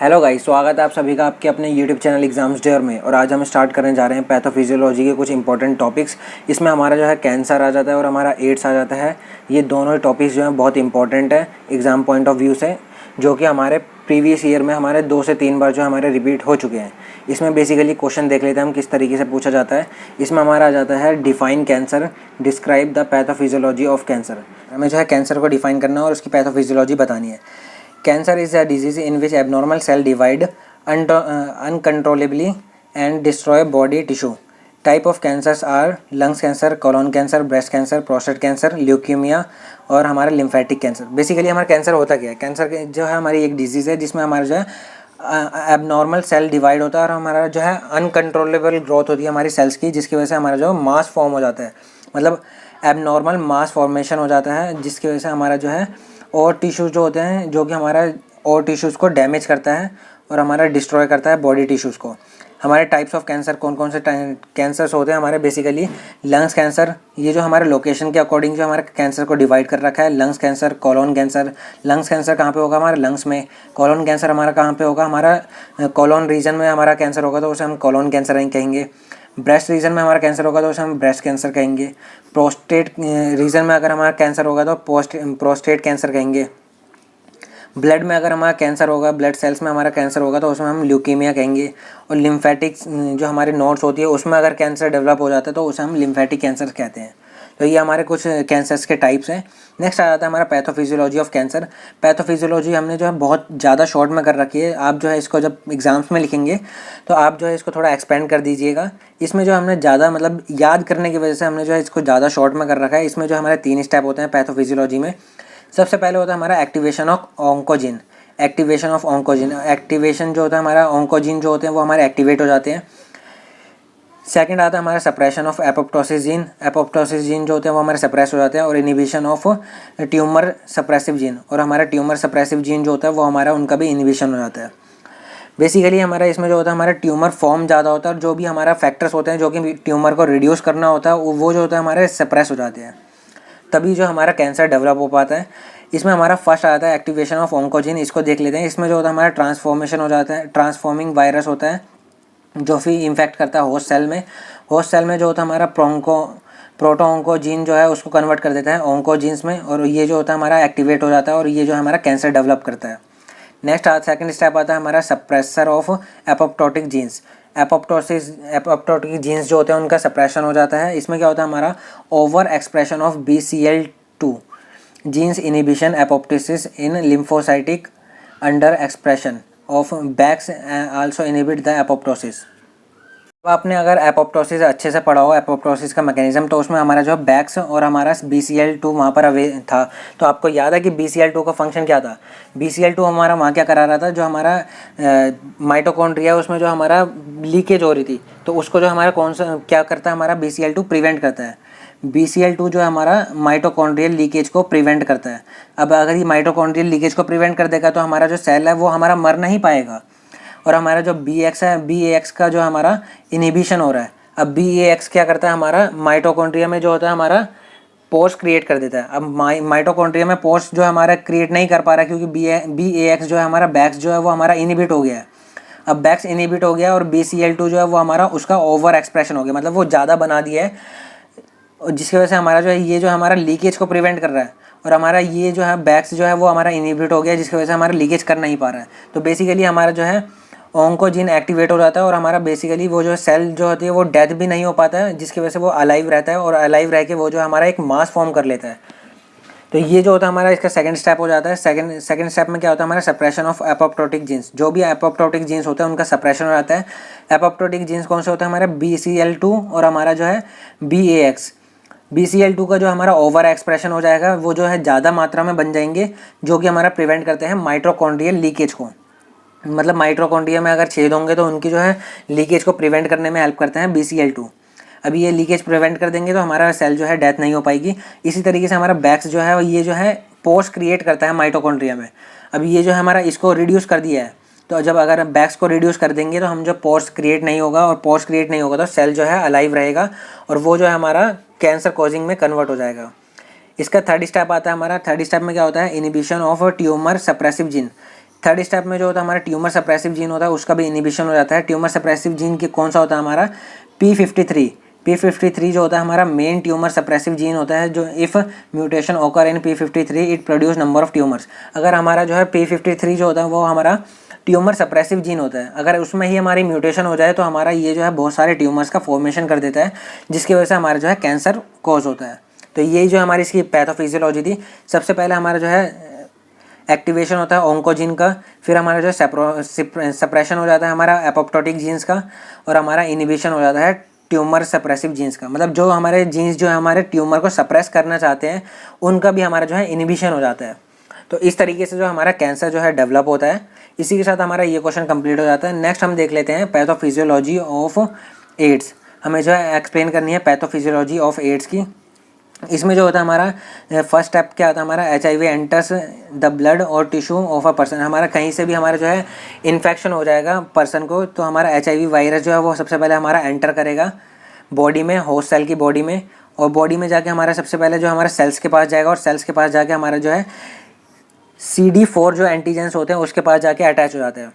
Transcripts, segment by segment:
Hello guys, स्वागत है आप सभी का आपके अपने यूट्यूब चैनल एग्जाम्स डेयर में। और आज हम स्टार्ट करने जा रहे हैं पैथोफिजियोलॉजी के कुछ इंपॉर्टेंट टॉपिक्स। इसमें हमारा जो है कैंसर आ जाता है और हमारा एड्स आ जाता है। ये दोनों ही टॉपिक्स जो हैं बहुत इंपॉर्टेंट है एग्ज़ाम पॉइंट ऑफ व्यू से, जो कि हमारे प्रीवियस ईयर में हमारे 2 से 3 बार जो हमारे रिपीट हो चुके हैं। इसमें बेसिकली क्वेश्चन देख लेते हैं हम किस तरीके से पूछा जाता है। इसमें हमारा आ जाता है define cancer, describe the pathophysiology of cancer. हमें जो है कैंसर को डिफाइन करना है और उसकी पैथोफिजियोलॉजी बतानी है। Cancer is a disease in which abnormal cell divide uncontrollably and destroy body tissue. Type of cancers are lungs cancer, colon cancer, breast cancer, prostate cancer, leukemia और हमारा लिम्फेटिक कैंसर। बेसिकली हमारा cancer होता क्या है? Cancer जो है हमारी एक डिजीज़ है जिसमें हमारा जो है एबनॉर्मल सेल डिवाइड होता है और हमारा जो है अनकंट्रोलेबल ग्रोथ होती है हमारी सेल्स की, जिसकी वजह से हमारा जो मास फॉर्म हो जाता है, मतलब एबनॉर्मल मास फॉर्मेशन हो जाता है, जिसकी वजह से हमारा जो है और टिश्यूज़ जो होते हैं जो कि हमारा और टिश्यूज़ को डैमेज करता है और हमारा डिस्ट्रॉय करता है बॉडी टिश्यूज़ को। हमारे टाइप्स ऑफ कैंसर कौन कौन से कैंसर्स होते हैं हमारे? बेसिकली लंग्स कैंसर, ये जो हमारे लोकेशन के अकॉर्डिंग जो हमारे कैंसर को डिवाइड कर रखा है। Lungs cancer, colon cancer. Lungs cancer कहाँ पे होगा? हमारे लंग्स में। कॉलोन कैंसर हमारा कहाँ पे होगा? हमारा कॉलोन रीजन में हमारा कैंसर होगा तो उसे हम कॉलोन कैंसर कहेंगे। ब्रेस्ट रीजन में हमारा कैंसर होगा तो उसे हम ब्रेस्ट कैंसर कहेंगे। प्रोस्टेट रीजन में अगर हमारा कैंसर होगा तो प्रोस्टेट कैंसर कहेंगे। ब्लड में अगर हमारा कैंसर होगा, ब्लड सेल्स में हमारा कैंसर होगा तो उसमें हम ल्यूकीमिया कहेंगे। और लिम्फेटिक जो हमारी नोड्स होती है उसमें अगर कैंसर डेवलप हो जाता है तो उसे हम लिम्फेटिक कैंसर कहते हैं। तो ये हमारे कुछ कैंसर्स के टाइप्स हैं। नेक्स्ट आ जाता है हमारा पैथोफिजियोलॉजी ऑफ कैंसर। पैथोफिजियोलॉजी हमने जो है बहुत ज़्यादा शॉर्ट में कर रखी है। आप जो है इसको जब एग्जाम्स में लिखेंगे तो आप जो है इसको थोड़ा एक्सपेंड कर दीजिएगा। इसमें जो हमने ज़्यादा मतलब याद करने की वजह से हमने जो है इसको ज़्यादा शॉर्ट में कर रखा है। इसमें जो हमारे 3 स्टेप होते हैं पैथोफिजियोलॉजी में। सबसे पहले होता है हमारा activation of oncogene. Activation of oncogene, activation जो होता है हमारा ऑन्कोजिन जो होते हैं वो हमारे एक्टिवेट हो जाते हैं। सेकंड आता है हमारा suppression of apoptosis gene. Apoptosis gene जो होते हैं वो हमारे सप्रेस हो जाते हैं। और inhibition of tumour suppressive gene, और हमारा ट्यूमर सप्रेसिव जीन जो होता है वो हमारा उनका भी इनिबिशन हो जाता है। बेसिकली हमारा इसमें जो होता है हमारा ट्यूमर फॉर्म ज़्यादा होता है और जो भी हमारा फैक्टर्स होते हैं जो कि ट्यूमर को रिड्यूस करना होता है वो जो होता है हमारे सप्रेस हो जाते हैं, तभी जो हमारा कैंसर डेवलप हो पाता है। इसमें हमारा फर्स्ट आता है एक्टिवेशन ऑफ ऑन्कोजिन। इसको देख लेते हैं। इसमें जो होता है हमारा ट्रांसफॉर्मेशन हो जाता है, ट्रांसफॉर्मिंग वायरस होता है जो फिर इन्फेक्ट करता है होस्ट सेल में। होस्ट सेल में जो होता है हमारा प्रोटो ऑन्कोजीन जो है उसको कन्वर्ट कर देता है ऑन्कोजीन्स में, और ये जो होता है हमारा एक्टिवेट हो जाता है और ये जो हमारा कैंसर डेवलप करता है। नेक्स्ट सेकंड स्टेप आता है हमारा suppressor of apoptotic jeans. Apoptotic jeans जो होते हैं उनका सप्रेशन हो जाता है। इसमें क्या होता है हमारा over expression of BCL2 genes, inhibition apoptosis in lymphocytic under expression of bax also inhibit the apoptosis. अब आपने अगर एपोप्टोसिस अच्छे से पढ़ा हो, एपोप्टोसिस का मैकेनिज्म, तो उसमें हमारा जो बैक्स और हमारा BCL2 वहाँ पर अवे था। तो आपको याद है कि BCL2 का फंक्शन क्या था? BCL2 हमारा वहाँ क्या करा रहा था, जो हमारा माइटोकॉन्ड्रिया उसमें जो हमारा लीकेज हो रही थी, तो उसको जो हमारा कौन सा क्या करता है हमारा BCL2 प्रिवेंट करता है। BCL2 जो है हमारा माइटोकॉन्ड्रियल लीकेज को प्रिवेंट करता है। अब अगर ये माइटोकॉन्ड्रियल लीकेज को प्रिवेंट कर देगा तो हमारा जो सेल है वो हमारा मर नहीं पाएगा, और हमारा जो BX है, BAX का जो हमारा इनिबिशन हो रहा है। अब BAX क्या करता है हमारा माइटोकॉन्ड्रिया में जो होता है हमारा पोर्स क्रिएट कर देता है। अब माइटोकॉन्ड्रिया में पोर्स जो है हमारा क्रिएट नहीं कर पा रहा है क्योंकि BAX जो है हमारा बैक्स जो है वो हमारा इनिबिट हो गया है। अब बैक्स इनिबिट हो गया और BCL2 जो है वो हमारा उसका ओवर एक्सप्रेशन हो गया, मतलब वो ज़्यादा बना दिया है, जिसकी वजह से हमारा जो है ये जो हमारा लीकेज को प्रिवेंट कर रहा है, और हमारा ये जो है बैक्स जो है वो हमारा इनिबिट हो गया, जिसकी वजह से हमारा लीकेज कर नहीं पा रहा है। तो बेसिकली हमारा जो है ऑन्कोजीन एक्टिवेट हो जाता है और हमारा बेसिकली वो जो सेल जो होती है वो डेथ भी नहीं हो पाता है, जिसकी वजह से वो अलाइव रहता है, और अलाइव रह के वो जो हमारा एक मास फॉर्म कर लेता है। तो ये जो होता है हमारा इसका सेकंड स्टेप हो जाता है। सेकंड स्टेप में क्या होता है हमारा सप्रेशन ऑफ एपोप्टोटिक जीन्स। जो भी एपोप्टोटिक जीन्स होते हैं उनका सप्रेशन हो जाता है। एपोप्टोटिक जीन्स कौन से होते हैं हमारा BCL2 और हमारा जो है BAX। BCL2 का जो हमारा ओवर एक्सप्रेशन हो जाएगा, वो जो है ज़्यादा मात्रा में बन जाएंगे, जो कि हमारा प्रिवेंट करते हैं माइटोकॉन्ड्रियल लीकेज को। मतलब माइटोकॉन्ड्रिया में अगर छेद होंगे तो उनकी जो है लीकेज को प्रिवेंट करने में हेल्प करते हैं BCL2। अभी ये लीकेज प्रिवेंट कर देंगे तो हमारा सेल जो है डेथ नहीं हो पाएगी। इसी तरीके से हमारा बैक्स जो है ये जो है पोर्स क्रिएट करता है माइटोकॉन्ड्रिया में। अब ये जो है हमारा इसको रिड्यूस कर दिया है, तो जब अगर बैक्स को रिड्यूस कर देंगे तो हम जो पोर्स क्रिएट नहीं होगा, और पोर्स क्रिएट नहीं होगा तो सेल जो है अलाइव रहेगा, और वो जो है हमारा कैंसर कॉजिंग में कन्वर्ट हो जाएगा। इसका थर्ड स्टेप आता है हमारा। थर्ड स्टेप में क्या होता है inhibition of tumour suppressive gene. Third step में जो होता है हमारा ट्यूमर सप्रेसिव जीन होता है उसका भी इनिबिशन हो जाता है। ट्यूमर सप्रेसिव जीन की कौन सा होता है हमारा P53 जो होता है हमारा मेन ट्यूमर सप्रेसिव जीन होता है, जो इफ़ म्यूटेशन ओकर इन P53 it produce number of tumours. अगर हमारा जो है P53 जो होता है वो हमारा ट्यूमर सप्रेसिव जीन होता है, अगर उसमें ही हमारी म्यूटेशन हो जाए तो हमारा ये जो है बहुत सारे ट्यूमर्स का फॉर्मेशन कर देता है, जिसकी वजह से हमारा जो है कैंसर कॉज होता है। तो यही जो हमारी इसकी पैथोफिजियोलॉजी थी। सबसे पहले हमारा जो है एक्टिवेशन होता है ओंकोजीन का, फिर हमारा जो है सप्रेशन हो जाता है हमारा एपोप्टोटिक जीन्स का, और हमारा इनिबिशन हो जाता है ट्यूमर सप्रेसिव जीन्स का। मतलब जो हमारे जीन्स जो है हमारे ट्यूमर को सप्रेस करना चाहते हैं उनका भी हमारा जो है इनिबिशन हो जाता है। तो इस तरीके से जो हमारा कैंसर जो है डेवलप होता है। इसी के साथ हमारा ये क्वेश्चन कंप्लीट हो जाता है। नेक्स्ट हम देख लेते हैं पैथोफिजियोलॉजी ऑफ एड्स। हमें जो है एक्सप्लेन करनी है पैथोफिजियोलॉजी ऑफ एड्स की। इसमें जो होता है हमारा फर्स्ट स्टेप क्या आता है हमारा HIV एंटर्स द ब्लड और टिश्यू ऑफ अ पर्सन। हमारा कहीं से भी हमारा जो है इन्फेक्शन हो जाएगा पर्सन को, तो हमारा HIV वायरस जो है वो सबसे पहले हमारा एंटर करेगा बॉडी में, होस्ट सेल की बॉडी में, और बॉडी में जाके हमारा सबसे पहले जो हमारा सेल्स के पास जाएगा, और सेल्स के पास जाके हमारा जो है CD4 जो एंटीजेंस होते हैं उसके पास जाके अटैच हो जाते हैं।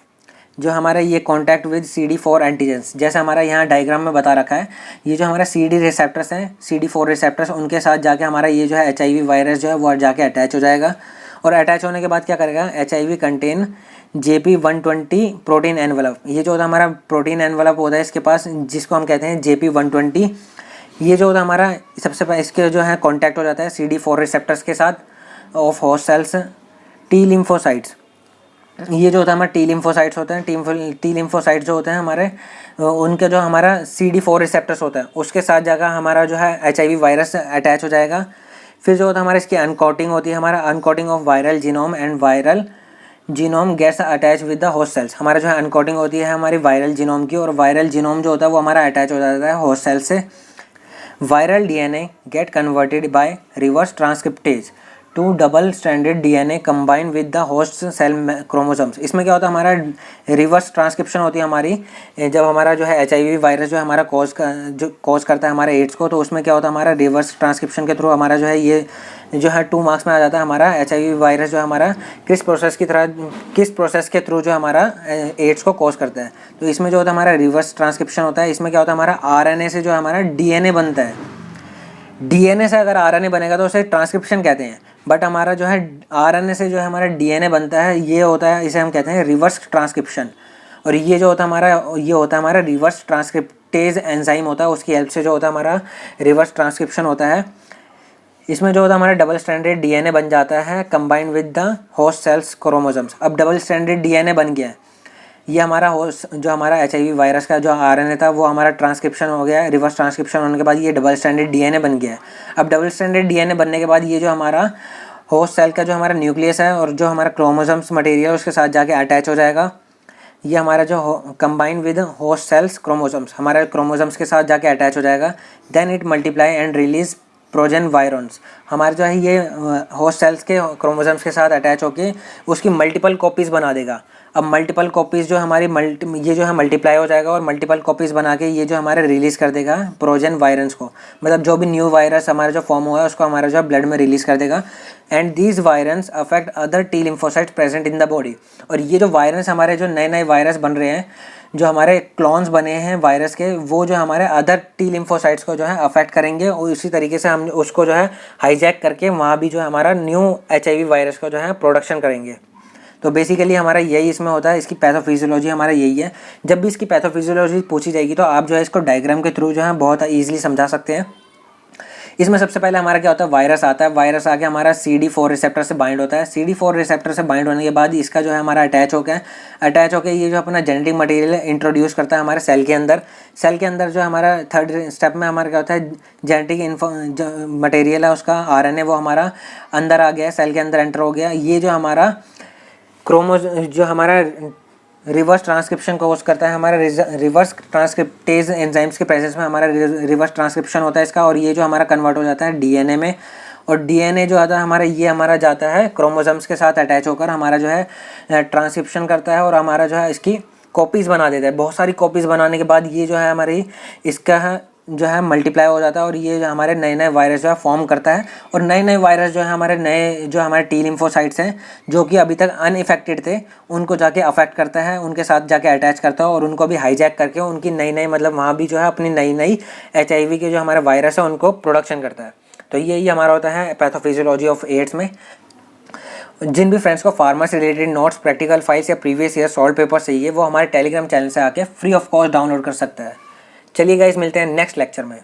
जो हमारा ये कॉन्टैक्ट विद CD4 एंटीजेंस, जैसे हमारा यहाँ डायग्राम में बता रखा है, ये जो हमारा CD रिसेप्टर्स हैं, CD4 रिसेप्टर्स, उनके साथ जाके हमारा ये जो है HIV वायरस जो है वो जाके अटैच हो जाएगा। और अटैच होने के बाद क्या करेगा, HIV contain JP120 protein envelope. ये जो होता है हमारा प्रोटीन एनवलप होता है इसके पास, जिसको हम कहते हैं JP120। ये जो होता है हमारा सबसे पहले इसके जो है कॉन्टैक्ट हो जाता है CD4 रिसेप्टर्स के साथ of host cells. T lymphocytes, ये जो होता है हमारे T लिम्फोसाइट्स होते हैं, T लिम्फोसाइट्स जो होते हैं हमारे उनके जो हमारा CD4 रिसेप्टर्स होता है उसके साथ जाकर हमारा जो है HIV वायरस अटैच हो जाएगा। फिर जो होता है हमारा इसकी अनकोटिंग होती है, हमारा uncoating of viral genome and viral genome gets attach with the host cells. हमारा जो है अनकोटिंग होती है हमारी वायरल जीनोम की, और वायरल जीनोम जो होता है वो हमारा अटैच हो जाता है होस्ट सेल से। Viral DNA get converted by reverse transcriptase to double stranded DNA combine with the host cell chromosomes. इसमें क्या होता है हमारा रिवर्स ट्रांसक्रिप्शन होती है हमारी, जब हमारा जो है HIV वायरस जो है हमारा कॉज करता है हमारे एड्स को, तो उसमें क्या होता है हमारा रिवर्स ट्रांसक्रिप्शन के थ्रू हमारा जो है ये जो है 2 मार्क्स में आ जाता है हमारा HIV वायरस जो है हमारा किस प्रोसेस के थ्रू जो हमारा एड्स को कॉज करता है। तो इसमें जो होता है हमारा रिवर्स ट्रांसक्रिप्शन होता है। इसमें क्या होता है हमारा RNA से जो है हमारा DNA बनता है। DNA से अगर RNA बनेगा तो उसे ट्रांसक्रिप्शन कहते हैं, बट हमारा जो है RNA से जो है हमारा DNA बनता है, ये होता है, इसे हम कहते हैं रिवर्स ट्रांसक्रिप्शन। और ये जो होता है हमारा ये होता है हमारा रिवर्स ट्रांसक्रिप्टेज एंजाइम होता है, उसकी हेल्प से जो होता है हमारा रिवर्स ट्रांसक्रिप्शन होता है। इसमें जो होता है हमारा डबल स्ट्रैंडेड DNA बन जाता है combined with the host cells chromosomes. अब डबल स्ट्रैंडेड DNA बन गया है, ये हमारा होस्ट जो हमारा HIV वायरस का जो RNA था वो हमारा ट्रांसक्रिप्शन हो गया है। रिवर्स ट्रांसक्रिप्शन होने के बाद ये डबल स्ट्रैंडेड DNA बन गया है। अब डबल स्ट्रैंडेड DNA बनने के बाद ये जो हमारा होस्ट सेल का जो हमारा न्यूक्लियस है और जो हमारा क्रोमोसोम्स मटेरियल उसके साथ जाके अटैच हो जाएगा। ये हमारा जो combine with host cells chromosomes, हमारे क्रोमोसोम्स के साथ जाके अटैच हो जाएगा। Then it multiply and release progeny virions. हमारे जो है ये होस्ट सेल्स के क्रोमोसोम्स के साथ अटैच होके उसकी मल्टीपल कॉपीज़ बना देगा। अब मल्टीपल कॉपीज़ जो हमारी ये जो है मल्टीप्लाई हो जाएगा और मल्टीपल कॉपीज़ बना के ये जो हमारे रिलीज़ कर देगा प्रोजन वायरस को। मतलब जो भी न्यू वायरस हमारा जो फॉर्म हुआ है उसको हमारा जो ब्लड में रिलीज़ कर देगा। And these virus affect other T lymphocytes present in the body. और ये जो वायरस हमारे जो नए नए वायरस बन रहे हैं, जो हमारे क्लोन्स बने हैं वायरस के, वो जो हमारे अदर T लिम्फोसाइट्स को जो है अफेक्ट करेंगे, और इसी तरीके से हम उसको जो है हाईजैक करके वहाँ भी जो है हमारा न्यू HIV वायरस को जो है प्रोडक्शन करेंगे। तो बेसिकली हमारा यही इसमें होता है। इसकी पैथोफिजियोलॉजी हमारा यही है। जब भी इसकी पैथोफिजियोलॉजी पूछी जाएगी तो आप जो है इसको डायग्राम के थ्रू जो है बहुत ईजिली समझा सकते हैं। इसमें सबसे पहले हमारा क्या होता है, वायरस आता है। वायरस आके हमारा CD4 रिसेप्टर से बाइंड होता है। CD4 रिसेप्टर से बाइंड होने के बाद इसका जो है हमारा अटैच होकर ये जो अपना जेनेटिक मटेरियल इंट्रोड्यूस करता है हमारे सेल के अंदर। सेल के अंदर जो हमारा थर्ड स्टेप में हमारा क्या होता है, जेनेटिक मटेरियल है उसका RNA वो हमारा अंदर आ गया, सेल के अंदर एंटर हो गया। ये जो हमारा जो हमारा रिवर्स ट्रांसक्रिप्शन कोर्स करता है, हमारा रिवर्स ट्रांसक्रिप्टेज एंजाइम्स के प्रेजेंस में हमारा रिवर्स ट्रांसक्रिप्शन होता है इसका, और ये जो हमारा कन्वर्ट हो जाता है DNA में। और DNA जो आता है हमारा ये हमारा जाता है क्रोमोसोम्स के साथ अटैच होकर हमारा जो है ट्रांसक्रिप्शन करता है और हमारा जो है इसकी कॉपीज़ बना देता है। बहुत सारी कॉपीज़ बनाने के बाद ये जो है हमारी इसका जो है मल्टीप्लाई हो जाता है और ये जो हमारे नए नए वायरस जो है फॉर्म करता है। और नए नए वायरस जो है हमारे टी लिम्फोसाइट्स हैं जो कि अभी तक अनइफेक्टेड थे, उनको जाके अफेक्ट करता है, उनके साथ जाके अटैच करता है और उनको भी हाईजैक करके उनकी नई नई मतलब वहाँ भी जो है अपनी नई नई HIV के जो हमारे वायरस है उनको प्रोडक्शन करता है। तो यही हमारा होता है पैथोफिजियोलॉजी ऑफ एड्स में। जिन भी फ्रेंड्स को फार्मा से रिलेटेड नोट्स, प्रैक्टिकल फाइल्स या प्रीवियस ईयर सॉल्व पेपर चाहिए वो हमारे टेलीग्राम चैनल से आके फ्री ऑफ कॉस्ट डाउनलोड कर सकता है। चलिए गाइस, मिलते हैं नेक्स्ट लेक्चर में।